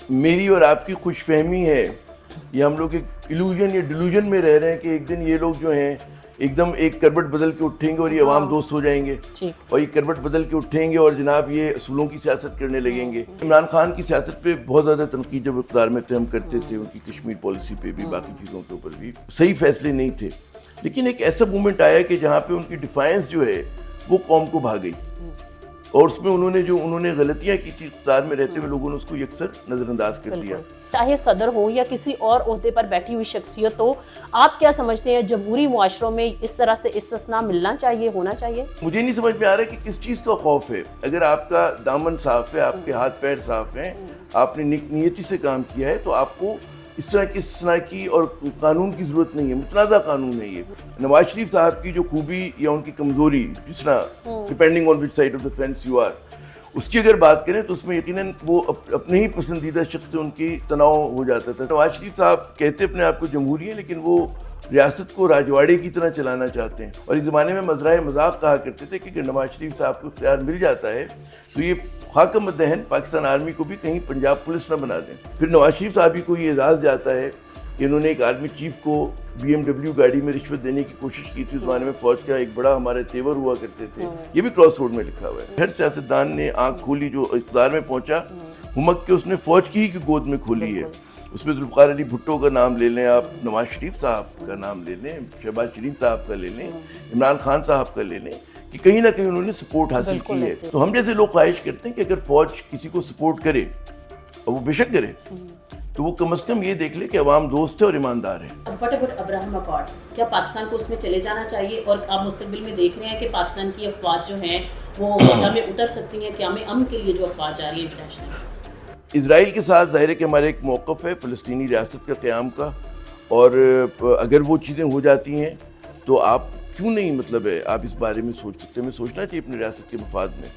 میری اور آپ کی خوش فہمی ہے، یہ ہم لوگ ایک ایلوژن یا ڈیلوژن میں رہ رہے ہیں کہ ایک دن یہ لوگ جو ہیں ایک دم ایک کروٹ بدل کے اٹھیں گے اور یہ عوام دوست ہو جائیں گے، اور یہ کروٹ بدل کے اٹھیں گے اور جناب یہ اصولوں کی سیاست کرنے لگیں گے۔ عمران خان کی سیاست پہ بہت زیادہ تنقید جب اقتدار میں تھے ہم کرتے تھے، ان کی کشمیر پالیسی پہ بھی، باقی چیزوں کے اوپر بھی صحیح فیصلے نہیں تھے، لیکن ایک ایسا مومنٹ آیا کہ جہاں پہ ان کی ڈیفائنس جو ہے وہ قوم کو بھا گئی، اور اس میں انہوں نے غلطیاں کی تھی اقتدار میں رہتے ہوئے، لوگوں نے اس کو یکسر نظر انداز کر دیا۔ چاہے صدر ہو یا کسی اور عہدے پر بیٹھی ہوئی شخصیت ہو، آپ کیا سمجھتے ہیں جمہوری معاشروں میں اس طرح سے استثناء ملنا چاہیے، ہونا چاہیے؟ مجھے نہیں سمجھ میں آ رہا ہے کہ کس چیز کا خوف ہے۔ اگر آپ کا دامن صاف ہے، آپ کے ہاتھ پیر صاف ہیں، آپ نے نیک نیتی سے کام کیا ہے، تو آپ کو اس طرح کی استثناء کی اور قانون کی ضرورت نہیں ہے، متنازع قانون ہے یہ۔ نواز شریف صاحب کی جو خوبی یا ان کی کمزوری، جس طرح depending on which side of the fence you are, اس کی اگر بات کریں تو اس میں یقیناً وہ اپنے ہی پسندیدہ شخص سے ان کی تناؤ ہو جاتا تھا۔ نواز شریف صاحب کہتے اپنے آپ کو جمہوری ہیں، لیکن وہ ریاست کو راجواڑے کی طرح چلانا چاہتے ہیں، اور ایک زمانے میں مزرعہ مذاق کہا کرتے تھے کہ اگر نواز شریف صاحب کو اختیار مل جاتا ہے تو یہ خاکم دہن پاکستان آرمی کو بھی کہیں پنجاب پولیس نہ بنا دیں۔ پھر نواز شریف صاحب ہی کو یہ اعزاز جاتا ہے کہ انہوں نے ایک آرمی چیف کو BMW گاڑی میں رشوت دینے کی کوشش کی تھی۔ اس زمانے میں فوج کا ایک بڑا ہمارے تیور ہوا کرتے تھے، یہ بھی کراس روڈ میں لکھا ہوا ہے۔ ہر سیاستدان نے آنکھ کھولی جو اقتدار میں پہنچا، ہمک کے اس نے فوج کی ہی گود میں کھولی ہے۔ اس میں ذوالفقار علی بھٹو کا نام لے لیں آپ، نواز شریف صاحب کا نام لے لیں، شہباز شریف صاحب کا لے لیں، عمران خان صاحب کا لے لیں، کہ کہیں نہ کہیں انہوں نے سپورٹ حاصل کی ہے۔ تو ہم جیسے لوگ خواہش کرتے ہیں کہ اگر فوج کسی کو سپورٹ کرے، اور وہ بے شک کرے، تو وہ کم از کم یہ دیکھ لے کہ عوام دوست ہے اور ایماندار ہے۔ What about Ibrahim accord? کیا پاکستان کو اس میں چلے جانا چاہیے؟ اور آپ مستقبل میں دیکھ رہے ہیں کہ پاکستان کی افواج جو ہیں وہ فضا میں اتر سکتی ہیں؟ قیام امن کے لیے جو افواج جا رہی ہیں انٹرنیشنل؟ اسرائیل کے ساتھ ظاہر ہے کہ ہمارا ایک موقف ہے فلسطینی ریاست کا قیام کا، اور اگر وہ چیزیں ہو جاتی ہیں تو آپ کیوں نہیں، مطلب ہے آپ اس بارے میں سوچ سکتے ہیں، ہمیں سوچنا چاہیے اپنی ریاست کے مفاد میں۔